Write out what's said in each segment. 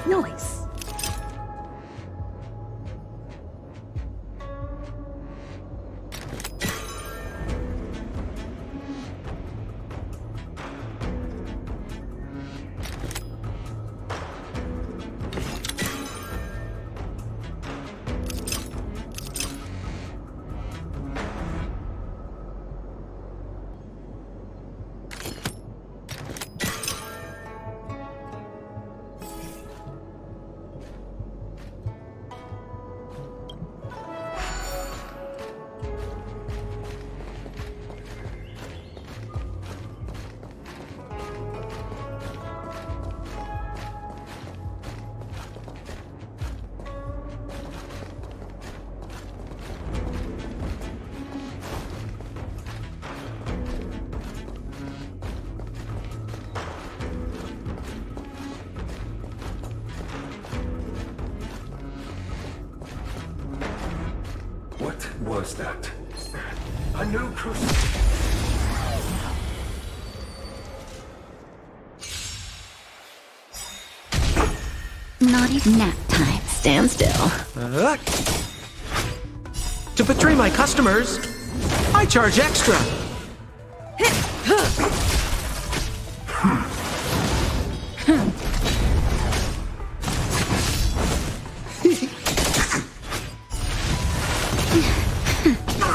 Noise. What was that? A new crucifix. Not even nap time. Stand still. To betray my customers, I charge extra.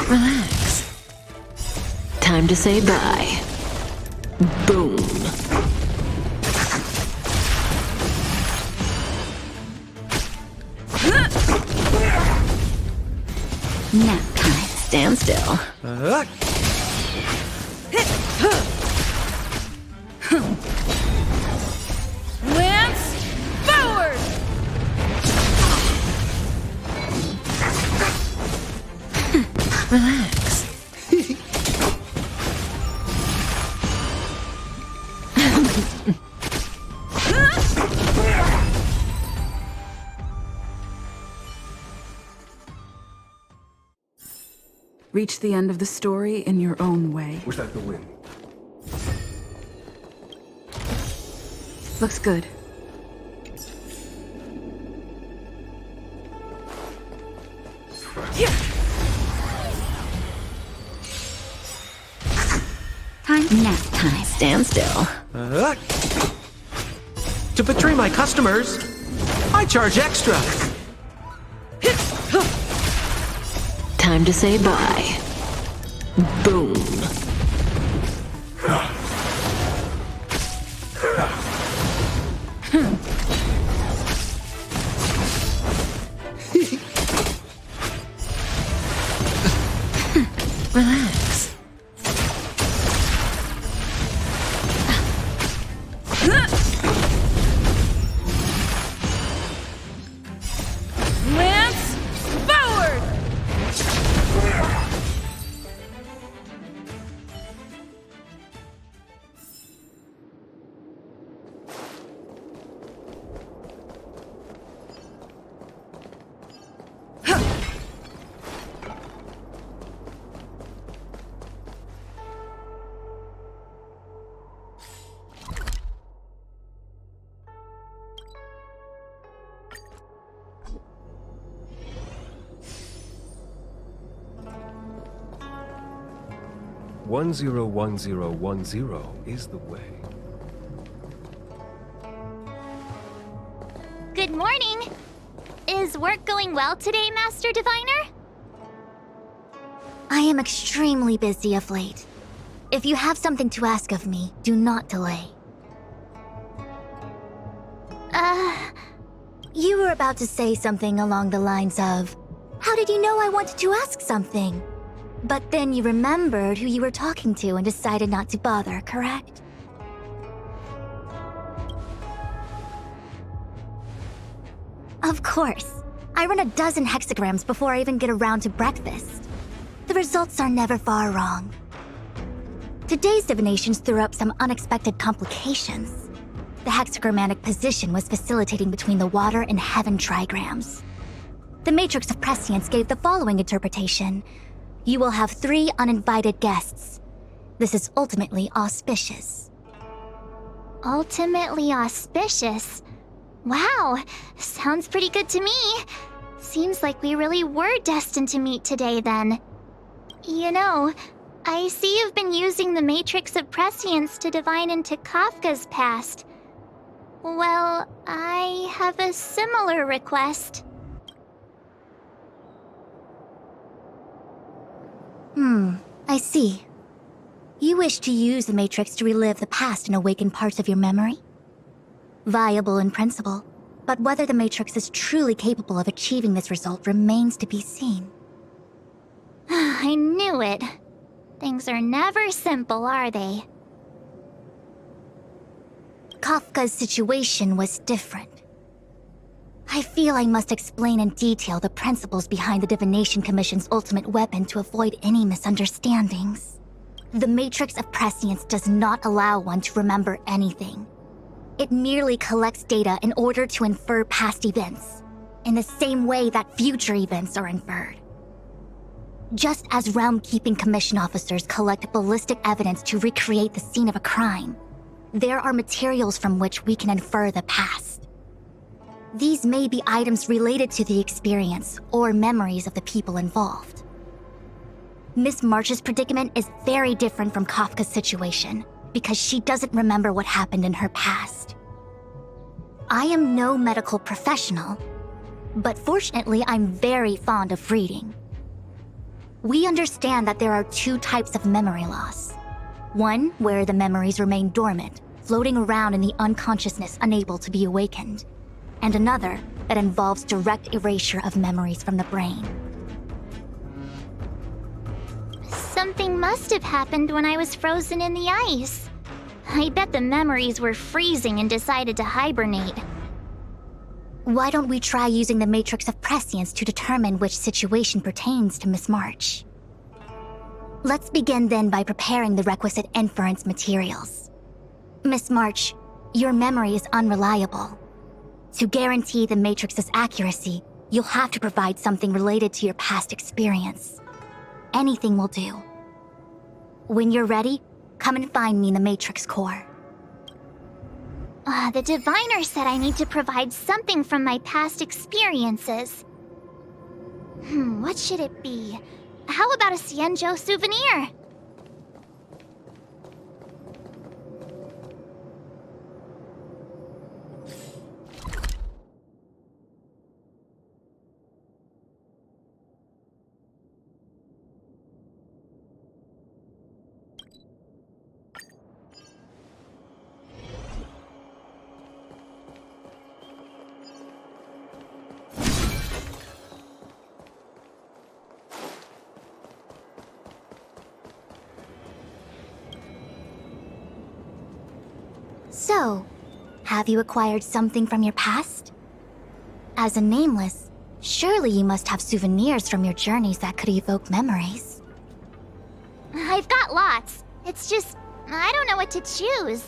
Relax. Time to say bye. Boom. Nap time. Stand still. Lance, forward! Relax. Reach the end of the story in your own way. Was that the wind? Looks good. Nap time. Stand still. To betray my customers, I charge extra. Time to say bye. Boom. Relax. Lance, forward! One zero 1010 is the way. Good morning! Is work going well today, Master Diviner? I am extremely busy of late. If you have something to ask of me, do not delay. You were about to say something along the lines of, how did you know I wanted to ask something? But then you remembered who you were talking to and decided not to bother, correct? Of course. I run a dozen hexagrams before I even get around to breakfast. The results are never far wrong. Today's divinations threw up some unexpected complications. The hexagrammatic position was facilitating between the water and heaven trigrams. The matrix of prescience gave the following interpretation. You will have 3 uninvited guests. This is ultimately auspicious. Ultimately auspicious? Wow, sounds pretty good to me. Seems like we really were destined to meet today then. You know, I see you've been using the matrix of prescience to divine into Kafka's past. Well, I have a similar request. I see. You wish to use the Matrix to relive the past and awaken parts of your memory? Viable in principle, but whether the Matrix is truly capable of achieving this result remains to be seen. I knew it. Things are never simple, are they? Kafka's situation was different. I feel I must explain in detail the principles behind the Divination Commission's ultimate weapon to avoid any misunderstandings. The Matrix of Prescience does not allow one to remember anything. It merely collects data in order to infer past events, in the same way that future events are inferred. Just as Realm-Keeping Commission officers collect ballistic evidence to recreate the scene of a crime, there are materials from which we can infer the past. These may be items related to the experience or memories of the people involved. Miss March's predicament is very different from Kafka's situation because she doesn't remember what happened in her past. I am no medical professional, but fortunately I'm very fond of reading. We understand that there are 2 types of memory loss. One where the memories remain dormant, floating around in the unconsciousness unable to be awakened, and another that involves direct erasure of memories from the brain. Something must have happened when I was frozen in the ice. I bet the memories were freezing and decided to hibernate. Why don't we try using the Matrix of Prescience to determine which situation pertains to Miss March? Let's begin then by preparing the requisite inference materials. Miss March, your memory is unreliable. To guarantee the Matrix's accuracy, you'll have to provide something related to your past experience. Anything will do. When you're ready, come and find me in the Matrix core. The diviner said I need to provide something from my past experiences. What should it be? How about a Xianzhou souvenir? So, have you acquired something from your past? As a nameless, surely you must have souvenirs from your journeys that could evoke memories. I've got lots. It's just, I don't know what to choose.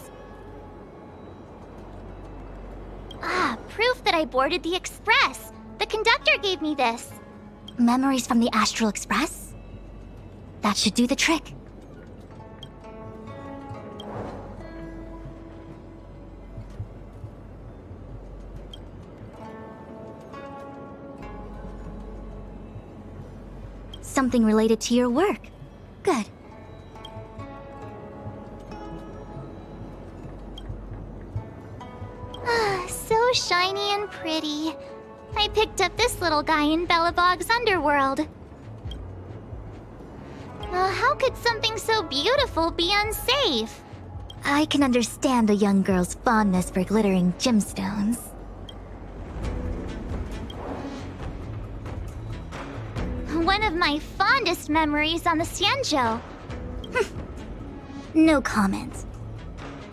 Proof that I boarded the express. The conductor gave me this. Memories from the Astral Express? That should do the trick. Something related to your work. Good. So shiny and pretty. I picked up this little guy in Belobog's underworld. How could something so beautiful be unsafe? I can understand a young girl's fondness for glittering gemstones. One of my fondest memories on the Xianzhou. No comment.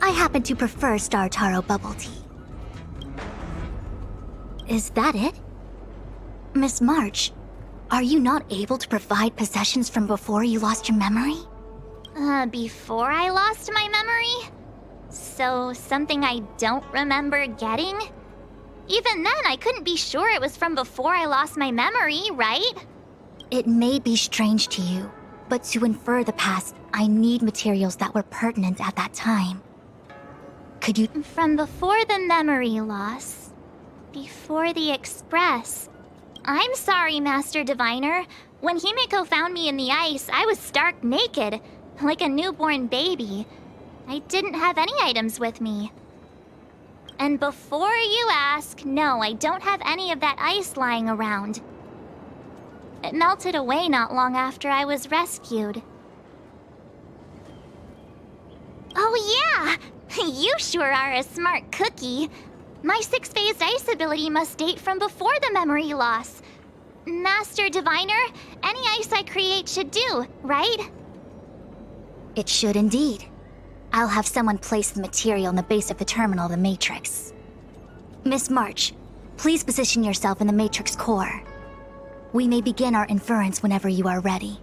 I happen to prefer Star Taro bubble tea. Is that it? Miss March, are you not able to provide possessions from before you lost your memory? Before I lost my memory? So, something I don't remember getting? Even then, I couldn't be sure it was from before I lost my memory, right? It may be strange to you, but to infer the past, I need materials that were pertinent at that time. Could you— From before the memory loss. Before the express. I'm sorry, Master Diviner. When Himeko found me in the ice, I was stark naked, like a newborn baby. I didn't have any items with me. And before you ask, no, I don't have any of that ice lying around. It melted away not long after I was rescued. Oh yeah! You sure are a smart cookie. My six-phased ice ability must date from before the memory loss. Master Diviner, any ice I create should do, right? It should indeed. I'll have someone place the material in the base of the terminal of the Matrix. Miss March, please position yourself in the Matrix core. We may begin our inference whenever you are ready.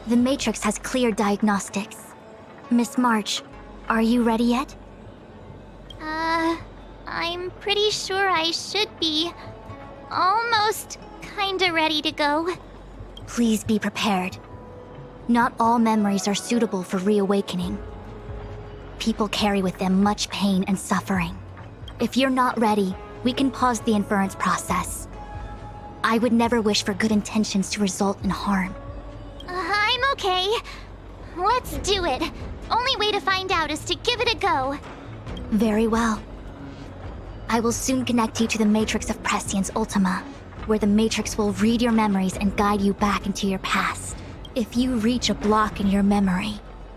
The Matrix has clear diagnostics. Miss March, are you ready yet? I'm pretty sure I should be. Almost kinda ready to go. Please be prepared. Not all memories are suitable for reawakening. People carry with them much pain and suffering. If you're not ready, we can pause the inference process. I would never wish for good intentions to result in harm. I'm okay. Let's do it. Only way to find out is to give it a go. Very well. I will soon connect you to the Matrix of Prescience Ultima, where the Matrix will read your memories and guide you back into your past. If you reach a block in your memory,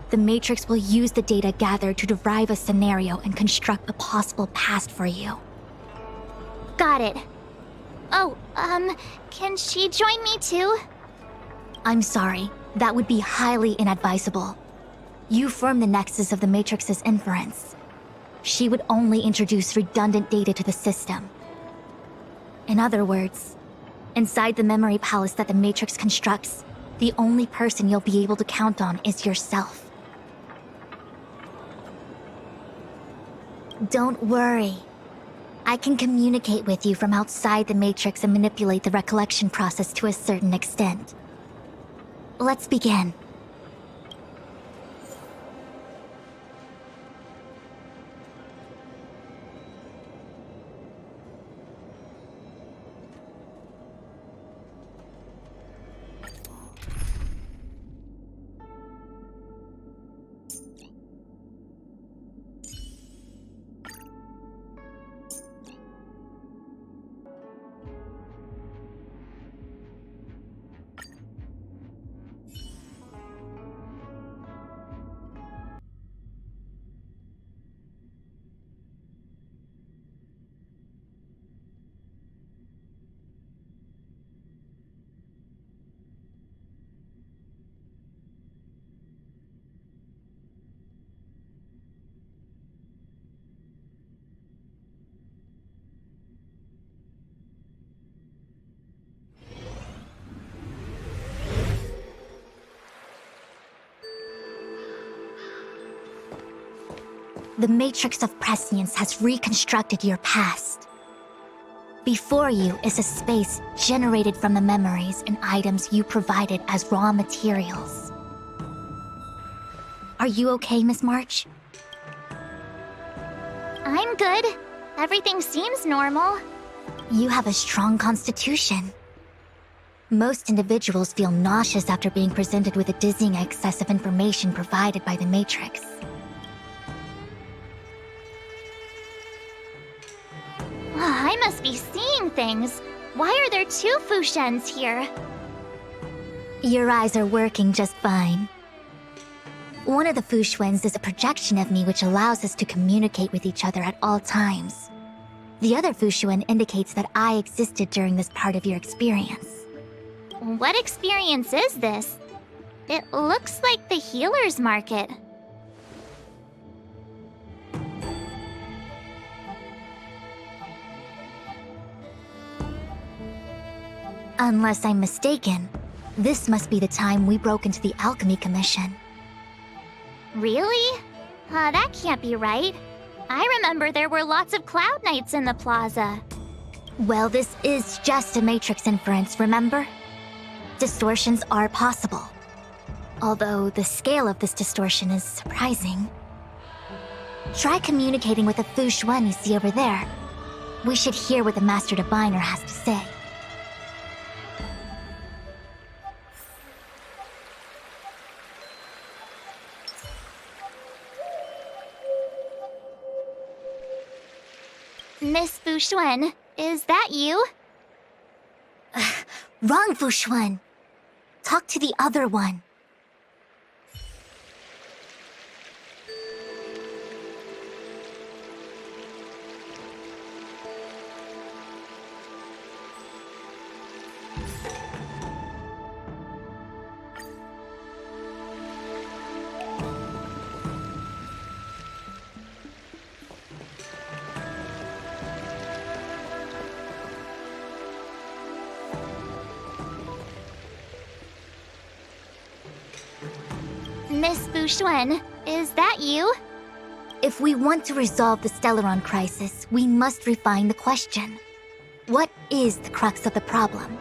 the Matrix will use the data gathered to derive a scenario and construct a possible past for you. Got it. Oh, can she join me too? I'm sorry, that would be highly inadvisable. You form the nexus of the Matrix's inference. She would only introduce redundant data to the system. In other words, inside the memory palace that the Matrix constructs, the only person you'll be able to count on is yourself. Don't worry. I can communicate with you from outside the Matrix and manipulate the recollection process to a certain extent. Let's begin. The Matrix of Prescience has reconstructed your past. Before you is a space generated from the memories and items you provided as raw materials. Are you okay, Miss March? I'm good. Everything seems normal. You have a strong constitution. Most individuals feel nauseous after being presented with a dizzying excess of information provided by the Matrix. I must be seeing things. Why are there two Fu Xuans here? Your eyes are working just fine. One of the Fu Xuans is a projection of me which allows us to communicate with each other at all times. The other Fu Xuan indicates that I existed during this part of your experience. What experience is this? It looks like the healer's market. Unless I'm mistaken, this must be the time we broke into the Alchemy Commission. Really? That can't be right. I remember there were lots of Cloud Knights in the plaza. Well, this is just a Matrix inference, remember? Distortions are possible. Although the scale of this distortion is surprising. Try communicating with the Fu Xuan you see over there. We should hear what the Master Diviner has to say. Miss Fu Xuan, is that you? Wrong, Fu Xuan. Talk to the other one. Miss Fu Xuan, is that you? If we want to resolve the Stellaron crisis, we must refine the question. What is the crux of the problem?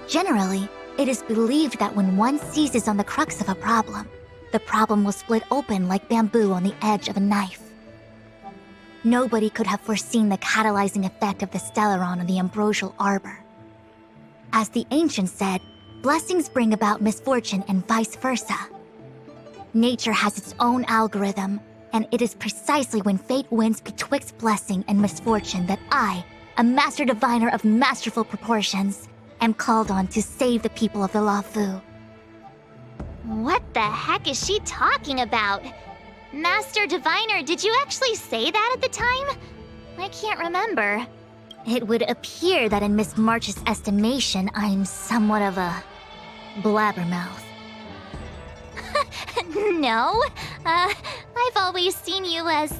Generally, it is believed that when one seizes on the crux of a problem, the problem will split open like bamboo on the edge of a knife. Nobody could have foreseen the catalyzing effect of the Stellaron on the ambrosial arbor. As the ancients said, blessings bring about misfortune and vice versa. Nature has its own algorithm, and it is precisely when fate wins betwixt blessing and misfortune that I, a master diviner of masterful proportions, am called on to save the people of the Luofu. What the heck is she talking about? Master Diviner, did you actually say that at the time? I can't remember. It would appear that in Miss March's estimation, I'm somewhat of a blabbermouth. No, I've always seen you as,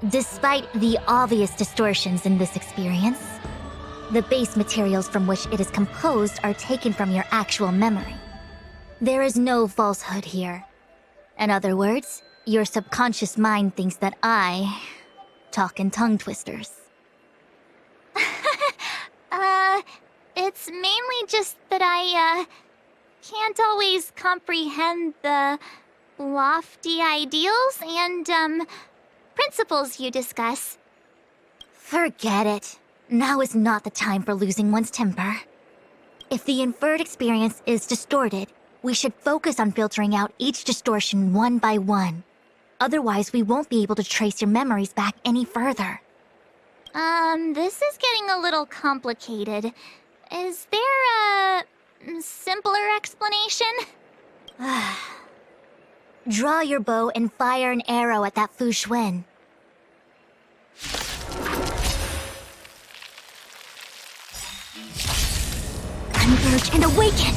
Despite the obvious distortions in this experience, the base materials from which it is composed are taken from your actual memory. There is no falsehood here. In other words, your subconscious mind thinks that I talk in tongue twisters. It's mainly just that I, can't always comprehend the lofty ideals and, principles you discuss. Forget it. Now is not the time for losing one's temper. If the inferred experience is distorted, we should focus on filtering out each distortion one by one. Otherwise, we won't be able to trace your memories back any further. This is getting a little complicated. Is there a simpler explanation? Draw your bow and fire an arrow at that Fu Xuan. Converge and awaken!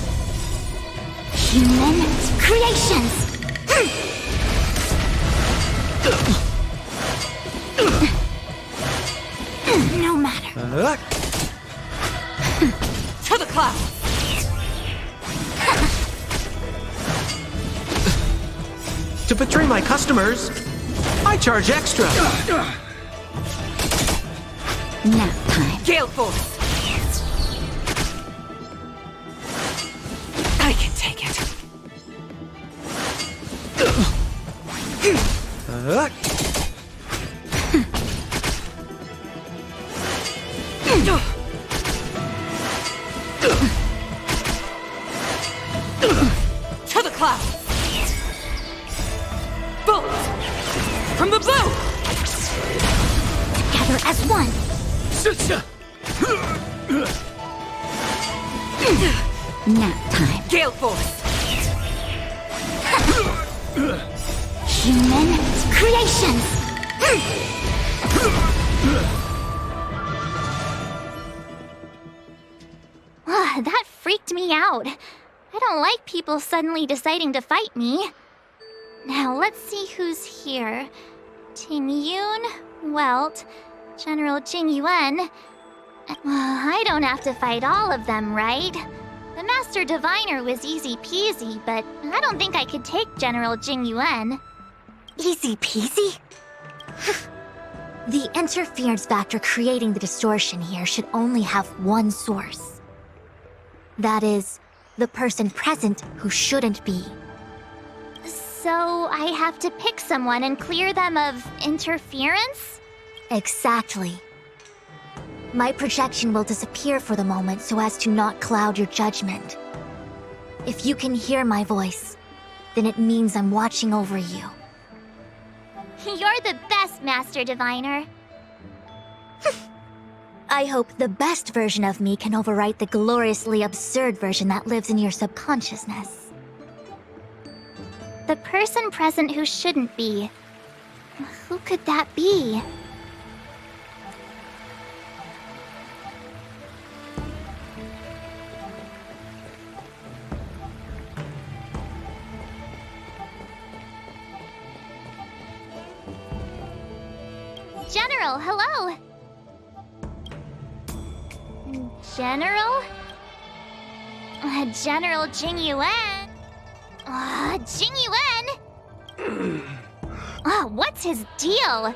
Human creations! No matter. To the clouds! To betray my customers, I charge extra. Nap time. Gale Force! I can take it. To the clouds! Bolt! From the bow! Together as one! Nap time. Gale Force! Human creations! That freaked me out. I don't like people suddenly deciding to fight me. Now, let's see who's here. Ting Yun, Welt, General Jing Yuan. Well, I don't have to fight all of them, right? The Master Diviner was easy peasy, but I don't think I could take General Jing Yuan. Easy peasy? The interference factor creating the distortion here should only have one source. That is, the person present who shouldn't be. So I have to pick someone and clear them of interference? Exactly. My projection will disappear for the moment so as to not cloud your judgment. If you can hear my voice, then it means I'm watching over you. You're the best, Master Diviner. I hope the best version of me can overwrite the gloriously absurd version that lives in your subconsciousness. The person present who shouldn't be. Who could that be? General, hello! General? General Jing Yuan? Jing Yuan? What's his deal?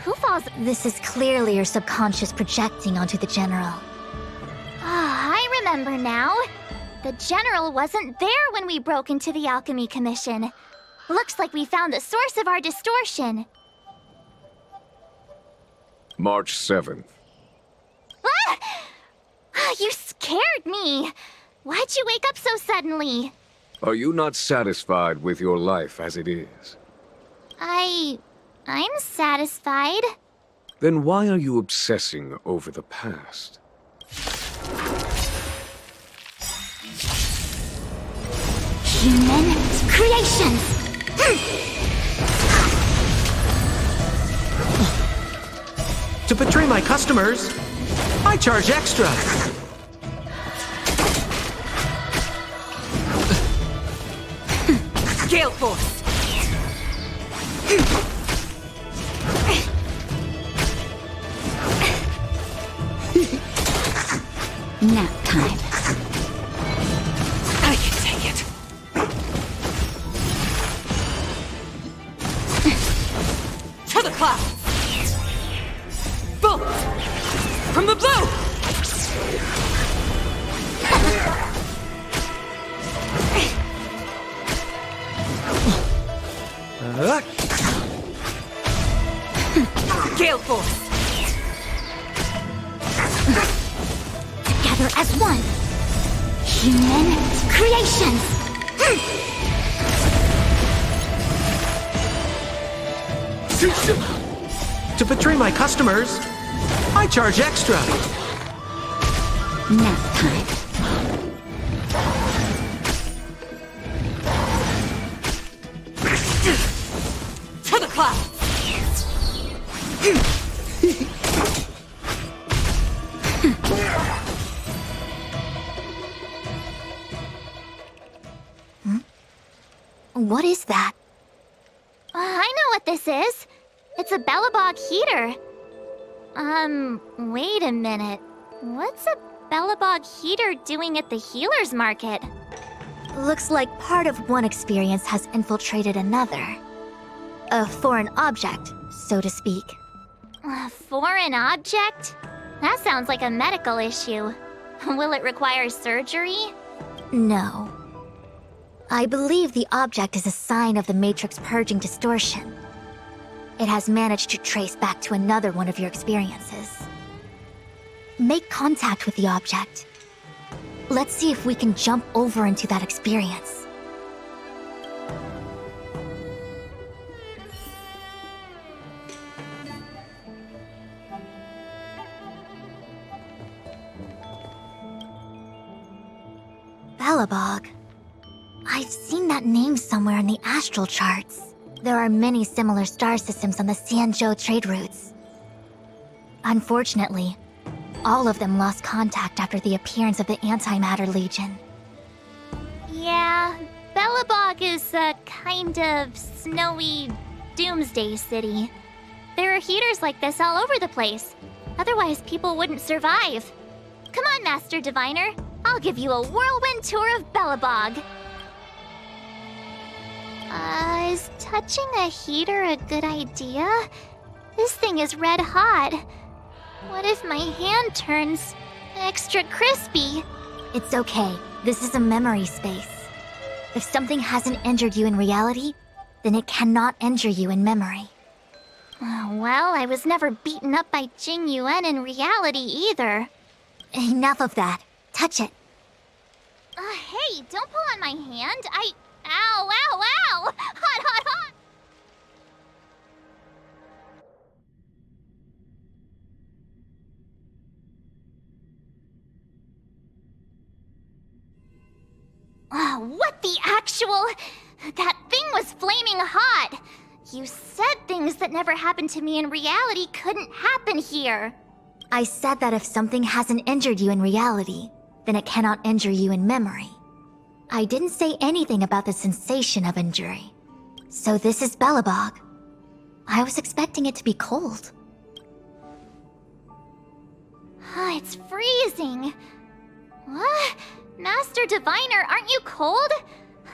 Who falls? This is clearly your subconscious projecting onto the General. I remember now. The General wasn't there when we broke into the Alchemy Commission. Looks like we found the source of our distortion. March 7th. Ah! You scared me. Why'd you wake up so suddenly? Are you not satisfied with your life as it is? I'm satisfied. Then why are you obsessing over the past? Human creations! To betray my customers, I charge extra. Gale Force! Nap time. I can take it. Gale Force! Together as one. Human creations. To betray my customers, I charge extra. Nap time. To the clouds! What is that? I know what this is. It's a Bellabog heater. Wait a minute. What's a Bellabog heater doing at the healer's market? Looks like part of one experience has infiltrated another. A foreign object, so to speak. A foreign object? That sounds like a medical issue. Will it require surgery? No. I believe the object is a sign of the Matrix purging distortion. It has managed to trace back to another one of your experiences. Make contact with the object. Let's see if we can jump over into that experience. Bellabog. I've seen that name somewhere in the astral charts. There are many similar star systems on the Sanzhou trade routes. Unfortunately, all of them lost contact after the appearance of the Antimatter Legion. Yeah, Bellabog is a kind of snowy doomsday city. There are heaters like this all over the place. Otherwise, people wouldn't survive. Come on, Master Diviner. I'll give you a whirlwind tour of Bellabog. Is touching a heater a good idea? This thing is red hot. What if my hand turns extra crispy? It's okay. This is a memory space. If something hasn't injured you in reality, then it cannot injure you in memory. Well, I was never beaten up by Jing Yuan in reality either. Enough of that. Touch it. Hey, don't pull on my hand. Ow, ow, ow! Hot, hot, hot! What the actual... That thing was flaming hot! You said things that never happened to me in reality couldn't happen here. I said that if something hasn't injured you in reality, then it cannot injure you in memory. I didn't say anything about the sensation of injury. So this is Bellabog. I was expecting it to be cold. It's freezing. What? Master Diviner, aren't you cold?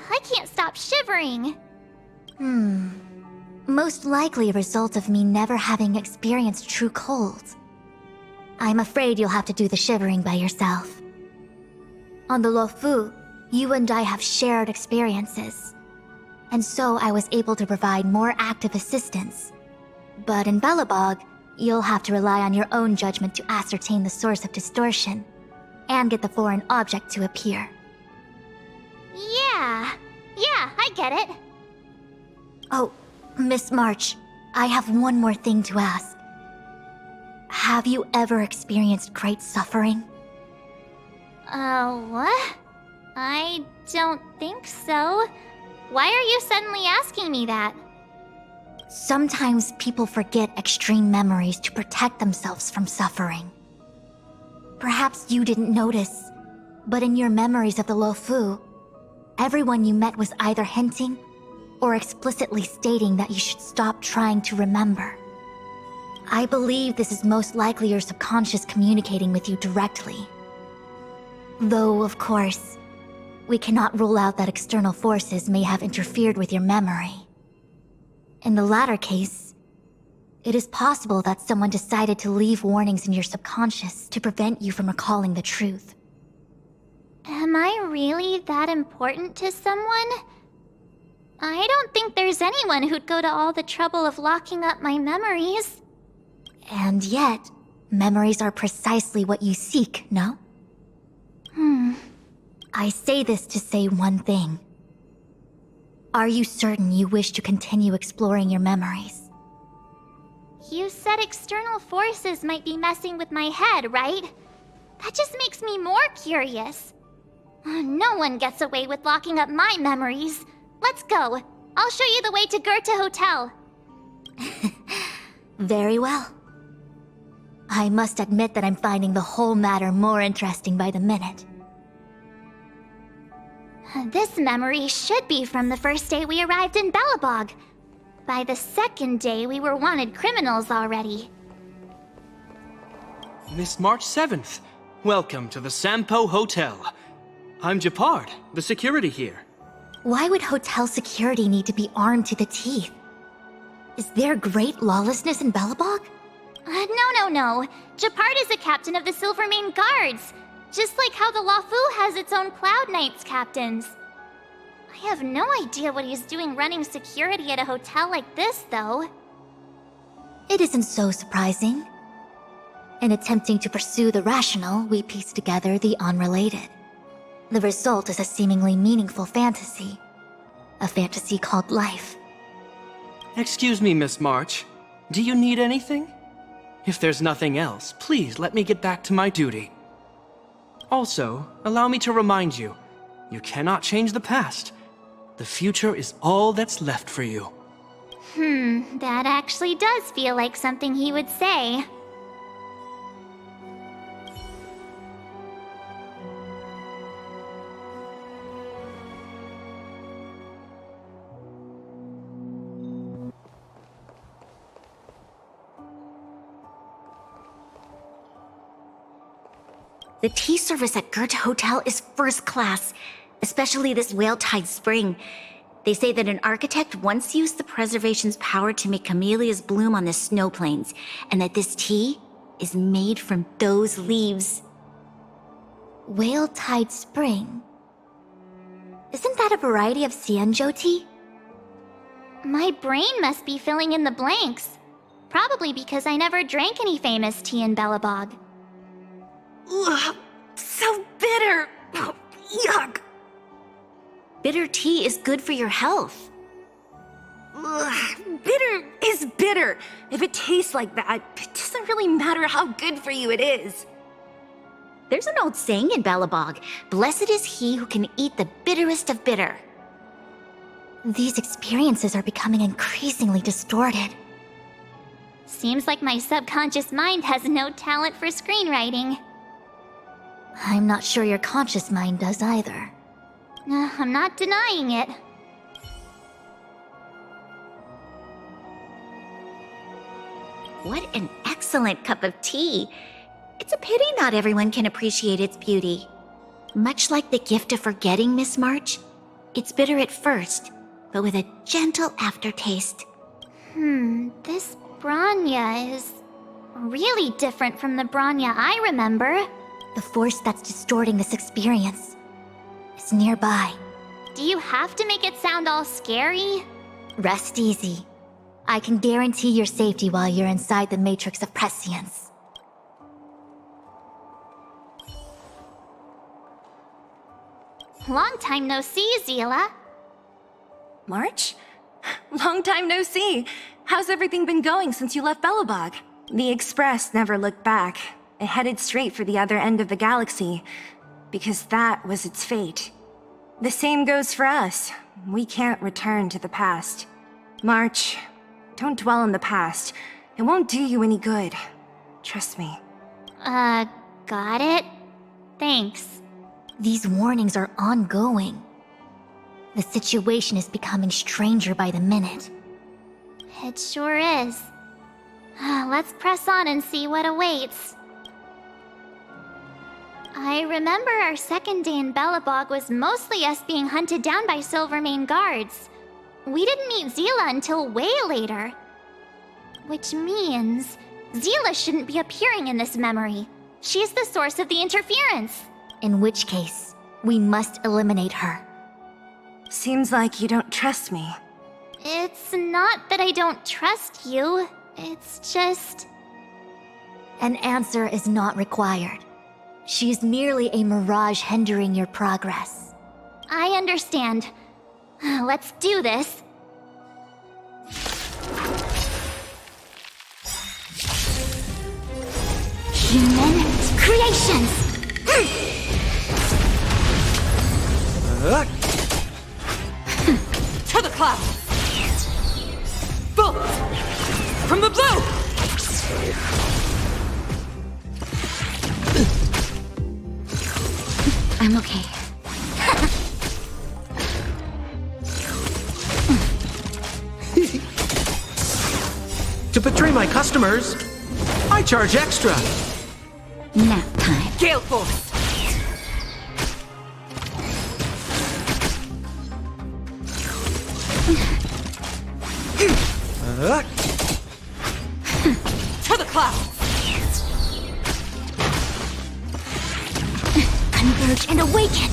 I can't stop shivering. Most likely a result of me never having experienced true cold. I'm afraid you'll have to do the shivering by yourself. On the Luofu, you and I have shared experiences, and so I was able to provide more active assistance. But in Bellabog, you'll have to rely on your own judgment to ascertain the source of distortion, and get the foreign object to appear. Yeah, I get it. Oh, Miss March, I have one more thing to ask. Have you ever experienced great suffering? What? I don't think so. Why are you suddenly asking me that? Sometimes people forget extreme memories to protect themselves from suffering. Perhaps you didn't notice, but in your memories of the Luofu, everyone you met was either hinting or explicitly stating that you should stop trying to remember. I believe this is most likely your subconscious communicating with you directly. Though, of course, we cannot rule out that external forces may have interfered with your memory. In the latter case, It is possible that someone decided to leave warnings in your subconscious to prevent you from recalling the truth. Am I really that important to someone? I don't think there's anyone who'd go to all the trouble of locking up my memories. And yet, memories are precisely what you seek, no? I say this to say one thing. Are you certain you wish to continue exploring your memories? You said external forces might be messing with my head, right? That just makes me more curious. No one gets away with locking up my memories. Let's go. I'll show you the way to Goethe Hotel. Very well. I must admit that I'm finding the whole matter more interesting by the minute. This memory should be from the first day we arrived in Belobog. By the second day, we were wanted criminals already. Miss March 7th, welcome to the Sampo Hotel. I'm Japard, the security here. Why would hotel security need to be armed to the teeth? Is there great lawlessness in Belobog? No. Japard is a captain of the Silvermane Guards. Just like how the Lafu has its own Cloud Knights captains. I have no idea what he's doing running security at a hotel like this, though. It isn't so surprising. In attempting to pursue the rational, we piece together the unrelated. The result is a seemingly meaningful fantasy. A fantasy called life. Excuse me, Miss March. Do you need anything? If there's nothing else, please let me get back to my duty. Also, allow me to remind you, you cannot change the past. The future is all that's left for you. That actually does feel like something he would say. The tea service at Goethe Hotel is first class, especially this Whale-Tide Spring. They say that an architect once used the preservation's power to make camellias bloom on the snow plains, and that this tea is made from those leaves. Whale-Tide Spring? Isn't that a variety of Xianzhou tea? My brain must be filling in the blanks. Probably because I never drank any famous tea in Belobog. Ugh, so bitter! Oh, yuck! Bitter tea is good for your health. Ugh, bitter is bitter. If it tastes like that, it doesn't really matter how good for you it is. There's an old saying in Belobog, blessed is he who can eat the bitterest of bitter. These experiences are becoming increasingly distorted. Seems like my subconscious mind has no talent for screenwriting. I'm not sure your conscious mind does either. I'm not denying it. What an excellent cup of tea. It's a pity not everyone can appreciate its beauty. Much like the gift of forgetting, Miss March, it's bitter at first, but with a gentle aftertaste. This Bronya is really different from the Bronya I remember. The force that's distorting this experience is nearby. Do you have to make it sound all scary? Rest easy. I can guarantee your safety while you're inside the matrix of prescience. Long time no see, Zila. March? Long time no see. How's everything been going since you left Belobog? The Express never looked back. It headed straight for the other end of the galaxy, because that was its fate. The same goes for us. We can't return to the past. March, don't dwell on the past. It won't do you any good. Trust me. Got it? Thanks. These warnings are ongoing. The situation is becoming stranger by the minute. It sure is. Let's press on and see what awaits. I remember our second day in Belobog was mostly us being hunted down by Silvermane guards. We didn't meet Zila until way later. Which means Zila shouldn't be appearing in this memory. She's the source of the interference. In which case, we must eliminate her. Seems like you don't trust me. It's not that I don't trust you. It's just... An answer is not required. She's merely a mirage hindering your progress. I understand. Let's do this. Human creations! To the clouds! Bullets! From the blue! I'm okay. To betray my customers, I charge extra. Nap time. Gale Force! To the clouds! Converge and awaken!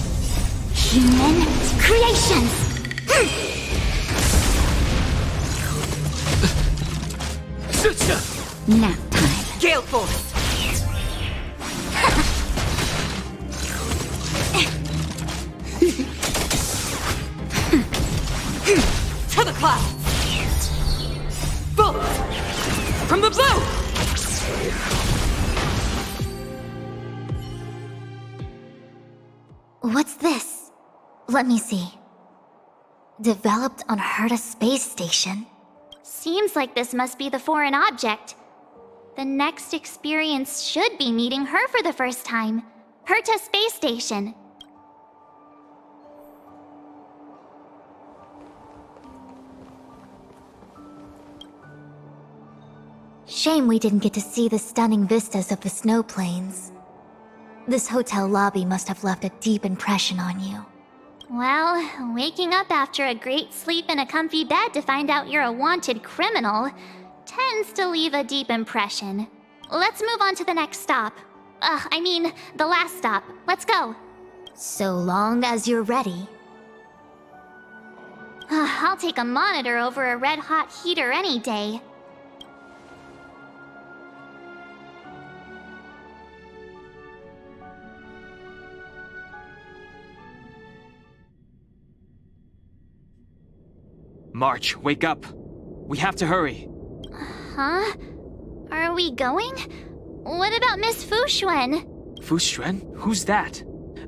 Human creations! Nap time. Gale Force! To the clouds! Bullets! From the blue! What's this? Let me see. Developed on Herta space station. Seems like this must be the foreign object. The next experience should be meeting her for the first time. Herta space station. Shame we didn't get to see the stunning vistas of the snow plains. This hotel lobby must have left a deep impression on you. Well, waking up after a great sleep in a comfy bed to find out you're a wanted criminal tends to leave a deep impression. Let's move on to the next stop. The last stop. Let's go. So long as you're ready. I'll take a monitor over a red-hot heater any day. March, wake up. We have to hurry. Huh? Are we going? What about Miss Fu Xuan? Fu Xuan? Who's that?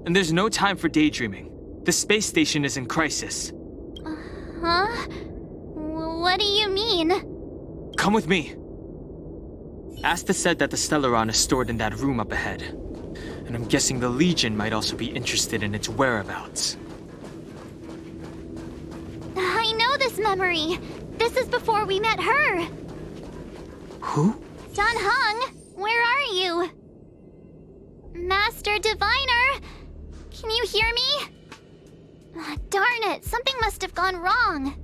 And there's no time for daydreaming. The space station is in crisis. Huh? What do you mean? Come with me. Asta said that the Stellaron is stored in that room up ahead. And I'm guessing the Legion might also be interested in its whereabouts. I know this memory. This is before we met her. Who? Dun Hung, where are you? Master Diviner, can you hear me? Darn it, something must have gone wrong.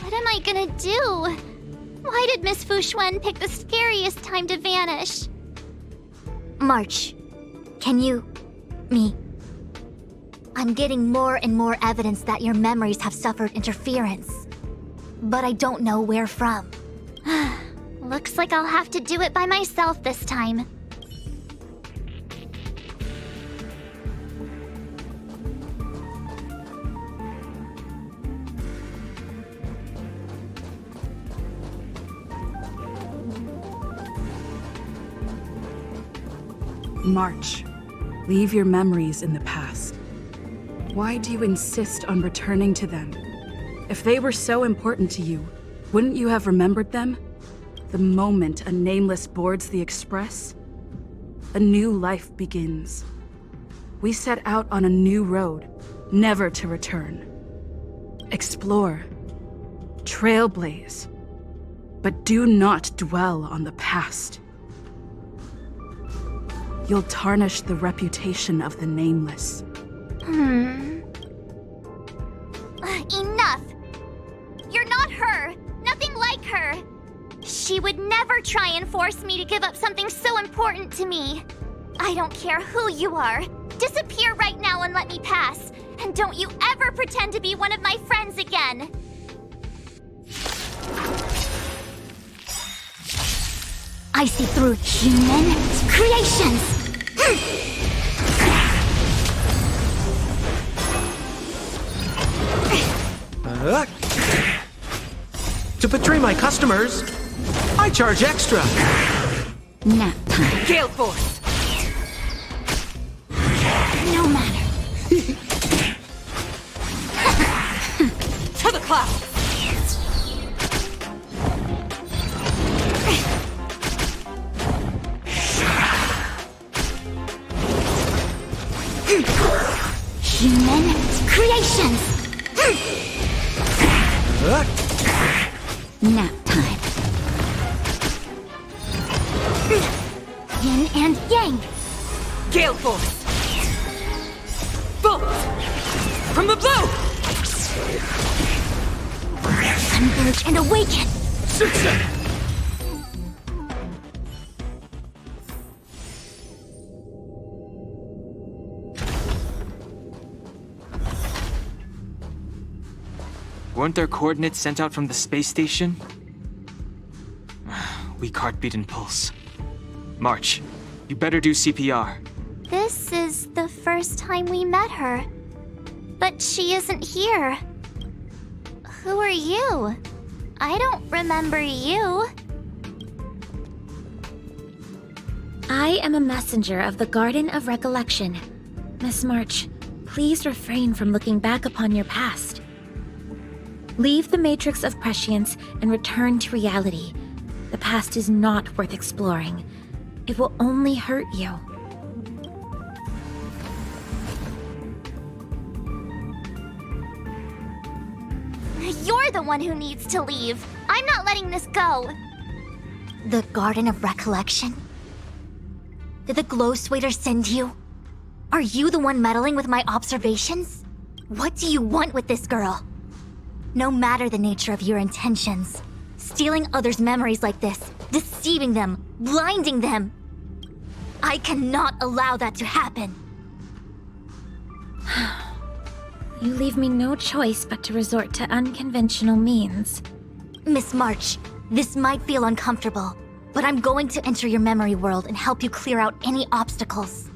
What am I gonna do? Why did Miss Fu Xuan pick the scariest time to vanish? March, can you... me... I'm getting more and more evidence that your memories have suffered interference. But I don't know where from. Looks like I'll have to do it by myself this time. March, leave your memories in the past. Why do you insist on returning to them? If they were so important to you, wouldn't you have remembered them? The moment a nameless boards the Express, a new life begins. We set out on a new road, never to return. Explore, trailblaze, but do not dwell on the past. You'll tarnish the reputation of the nameless. Enough! You're not her! Nothing like her! She would never try and force me to give up something so important to me. I don't care who you are. Disappear right now and let me pass. And don't you ever pretend to be one of my friends again. I see through human creations. To betray my customers, I charge extra. Nap time. Gale Force! No matter. To the clouds! Human creations. Nap time. Yin and yang. Gale Force! Bolt! From the blue! Converge and awaken. Weren't there coordinates sent out from the space station? Weak heartbeat and pulse. March, you better do CPR. This is the first time we met her. But she isn't here. Who are you? I don't remember you. I am a messenger of the Garden of Recollection. Miss March, please refrain from looking back upon your past. Leave the matrix of prescience and return to reality. The past is not worth exploring. It will only hurt you. You're the one who needs to leave. I'm not letting this go. The Garden of Recollection? Did the Glow Swader send you? Are you the one meddling with my observations? What do you want with this girl? No matter the nature of your intentions, stealing others' memories like this, deceiving them, blinding them, I cannot allow that to happen. You leave me no choice but to resort to unconventional means. Miss March, this might feel uncomfortable, but I'm going to enter your memory world and help you clear out any obstacles.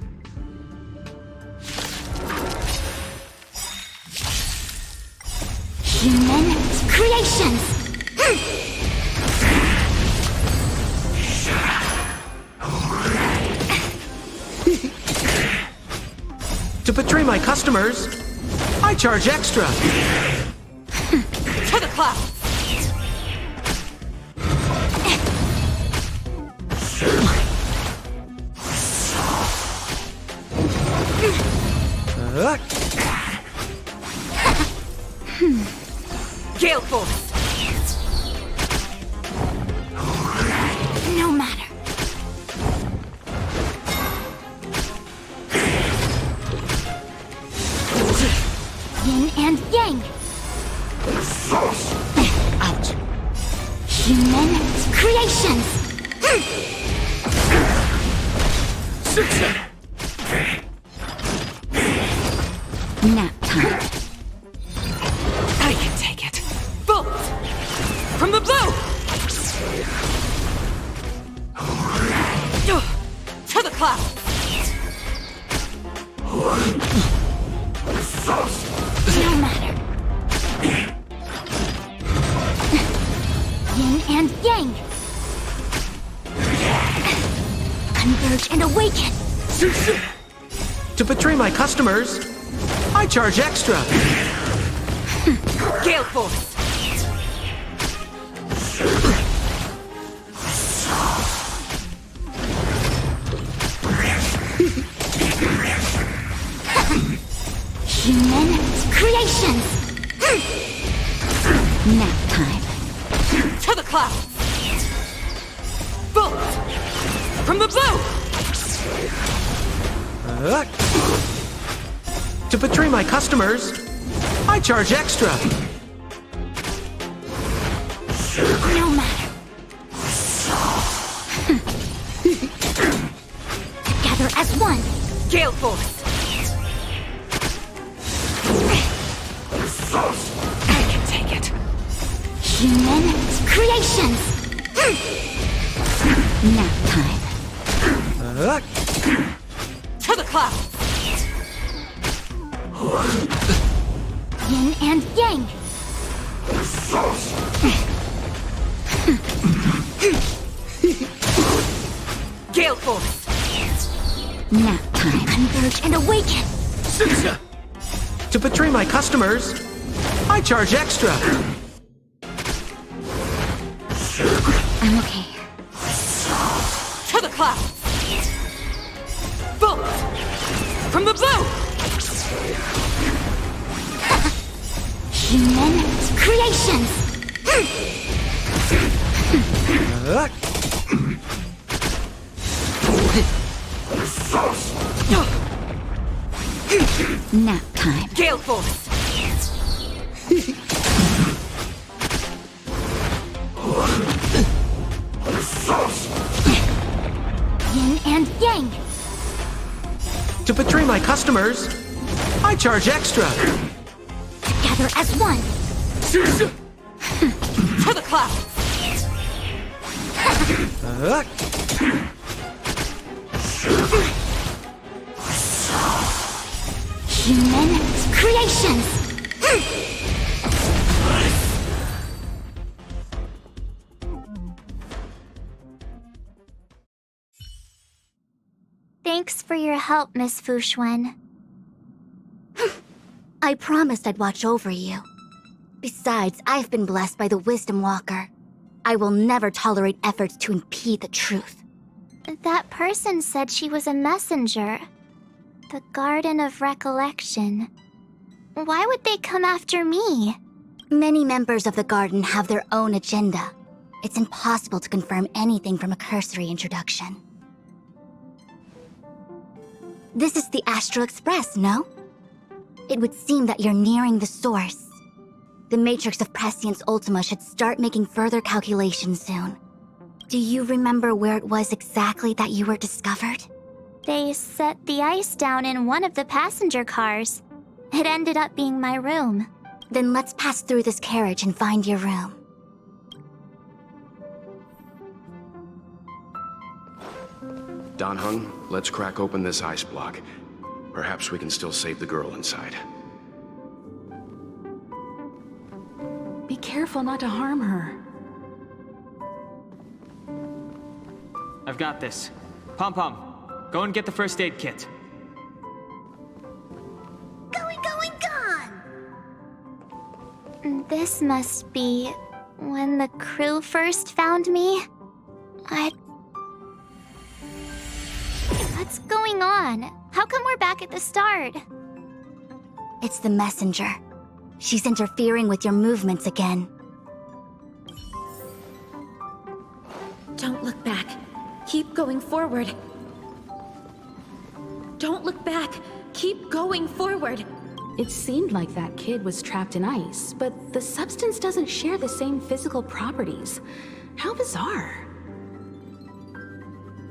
Human creations! To betray my customers, I charge extra. To the clouds! Gale Force! No matter. Yin and yang. Out. Human creations. Nap time. I can take it. Bolt! From the blue! To the clouds! No matter. Yin and yang. Converge and awaken. To betray my customers, I charge extra. Gale Force! Human creations. Nap time. To the clouds! Bolt! From the blue! To betray my customers, I charge extra. No matter. Gale Force! I can take it. Human creations! Nap time. To the clouds! Yin and yang. Gale Force! Nap time. Converge and awaken. To betray my customers, I charge extra. I'm okay. To the clouds! Bolt! From the blue! Human creations! Nap time. Gale Force! Yin and yang. To betray my customers, I charge extra. Together as one. To the clouds! Human creations! Thanks for your help, Miss Fu Xuan. I promised I'd watch over you. Besides, I've been blessed by the Wisdom Walker. I will never tolerate efforts to impede the truth. That person said she was a messenger. The Garden of Recollection. Why would they come after me? Many members of the Garden have their own agenda. It's impossible to confirm anything from a cursory introduction. This is the Astral Express, no? It would seem that you're nearing the source. The matrix of Prescience Ultima should start making further calculations soon. Do you remember where it was exactly that you were discovered? They set the ice down in one of the passenger cars. It ended up being my room. Then let's pass through this carriage and find your room. Don Hung, let's crack open this ice block. Perhaps we can still save the girl inside. Be careful not to harm her. I've got this. Pom-Pom, go and get the first aid kit. Gone! This must be when the crew first found me. What's going on? How come we're back at the start? It's the messenger. She's interfering with your movements again. Don't look back. Keep going forward. Don't look back. Keep going forward. It seemed like that kid was trapped in ice, but the substance doesn't share the same physical properties. How bizarre.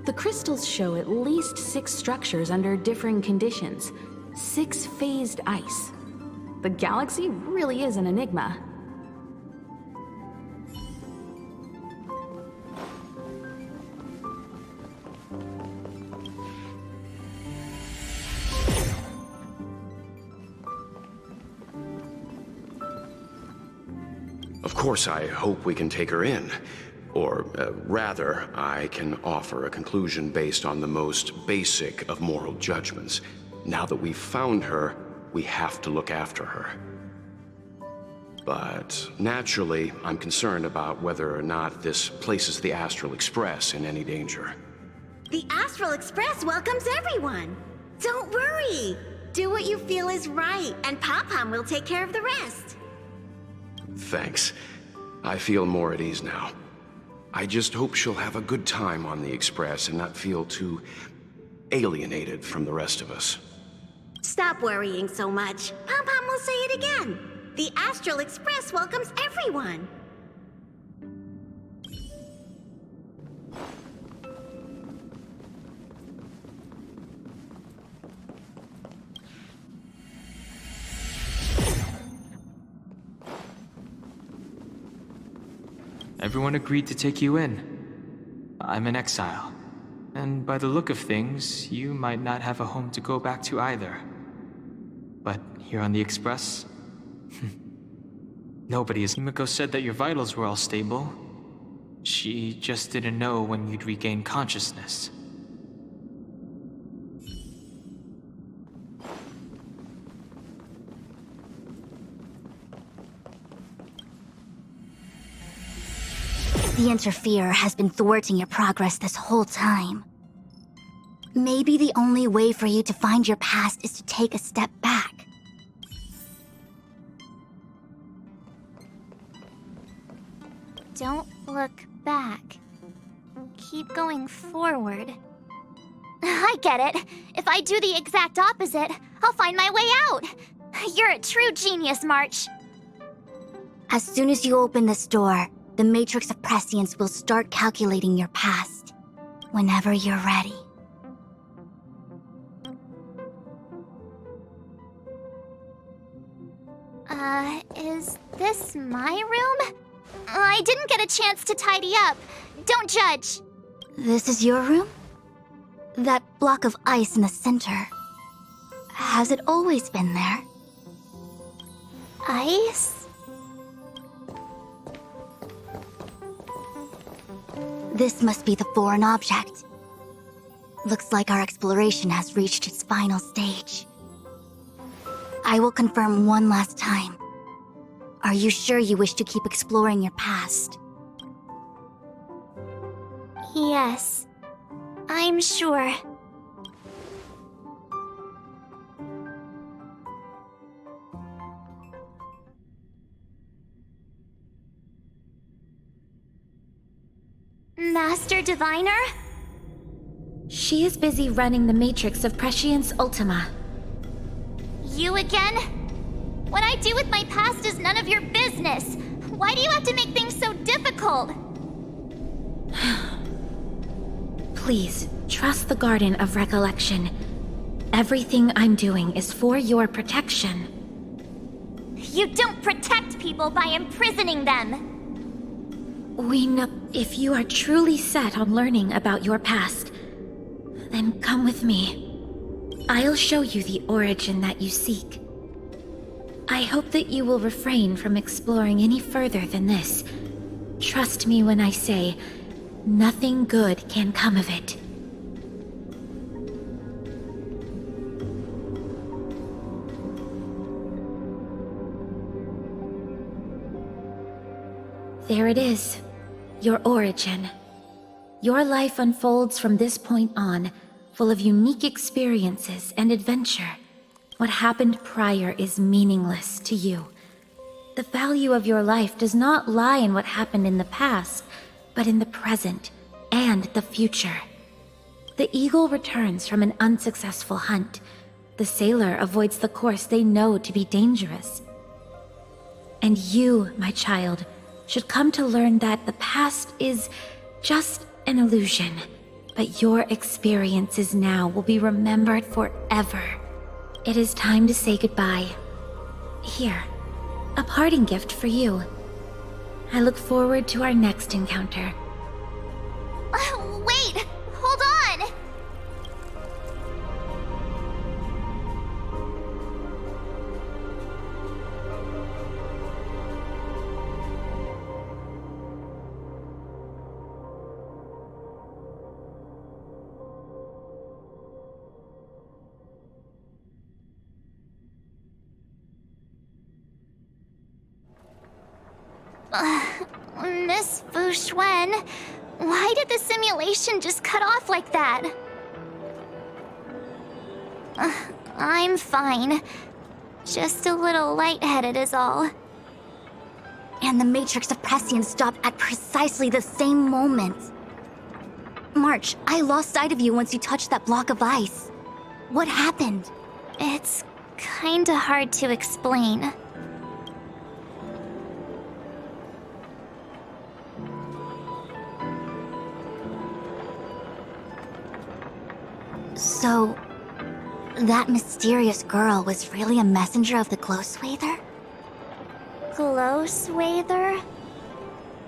The crystals show at least 6 structures under differing conditions. 6 phased ice. The galaxy really is an enigma. Of course, I hope we can take her in. Or, rather, I can offer a conclusion based on the most basic of moral judgments. Now that we've found her, we have to look after her. But, naturally, I'm concerned about whether or not this places the Astral Express in any danger. The Astral Express welcomes everyone! Don't worry! Do what you feel is right, and Pom-Pom will take care of the rest! Thanks. I feel more at ease now. I just hope she'll have a good time on the Express and not feel too alienated from the rest of us. Stop worrying so much. Pom-Pom will say it again. The Astral Express welcomes everyone. everyone agreed to take you in. I'm in exile. And by the look of things, you might not have a home to go back to either. But here on the Express, nobody is. Himiko said that your vitals were all stable. She just didn't know when you'd regain consciousness. The Interferer has been thwarting your progress this whole time. Maybe the only way for you to find your past is to take a step back. Don't look back. Keep going forward. I get it. If I do the exact opposite, I'll find my way out. You're a true genius, March. As soon as you open this door, the Matrix of Prescience will start calculating your past. Whenever you're ready. Is this my room? I didn't get a chance to tidy up. Don't judge. This is your room? That block of ice in the center. Has it always been there? Ice? This must be the foreign object. Looks like our exploration has reached its final stage. I will confirm one last time. Are you sure you wish to keep exploring your past? Yes. I'm sure. Master Diviner? She is busy running the Matrix of Prescience Ultima. You again? What I do with my past is none of your business. Why do you have to make things so difficult? Please, trust the Garden of Recollection. Everything I'm doing is for your protection. You don't protect people by imprisoning them. We know if you are truly set on learning about your past, then come with me. I'll show you the origin that you seek. I hope that you will refrain from exploring any further than this. Trust me when I say, nothing good can come of it. There it is, your origin. Your life unfolds from this point on, full of unique experiences and adventure. What happened prior is meaningless to you. The value of your life does not lie in what happened in the past, but in the present and the future. The eagle returns from an unsuccessful hunt. The sailor avoids the course they know to be dangerous. And you, my child, should come to learn that the past is just an illusion, but your experiences now will be remembered forever. It is time to say goodbye. Here, a parting gift for you. I look forward to our next encounter. Wait! Hold on! Miss Fu Xuan, why did the simulation just cut off like that? I'm fine. Just a little lightheaded is all. And the Matrix of Prescience stopped at precisely the same moment. March, I lost sight of you once you touched that block of ice. What happened? It's kinda hard to explain. So, that mysterious girl was really a messenger of the Glow Swather? Glow Swather?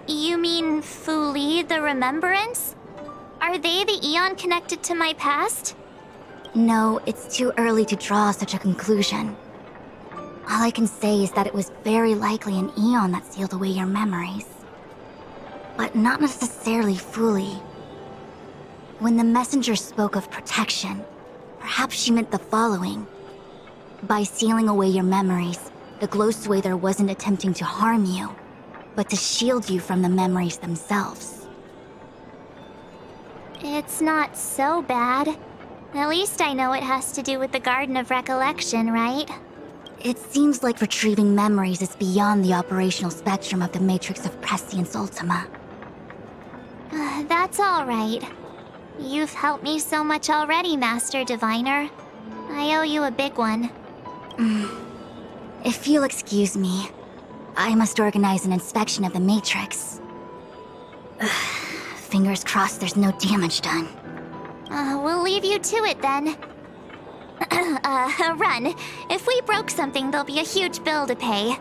You mean Fu Li, the Remembrance? Are they the Eon connected to my past? No, it's too early to draw such a conclusion. All I can say is that it was very likely an Eon that sealed away your memories. But not necessarily Fu Li. When the messenger spoke of protection, perhaps she meant the following. By sealing away your memories, the Glowswather wasn't attempting to harm you, but to shield you from the memories themselves. It's not so bad. At least I know it has to do with the Garden of Recollection, right? It seems like retrieving memories is beyond the operational spectrum of the Matrix of Prescience Ultima. That's all right. You've helped me so much already, Master Diviner. I owe you a big one. If you'll excuse me, I must organize an inspection of the Matrix. Fingers crossed there's no damage done. We'll leave you to it then. Run. If we broke something, there'll be a huge bill to pay.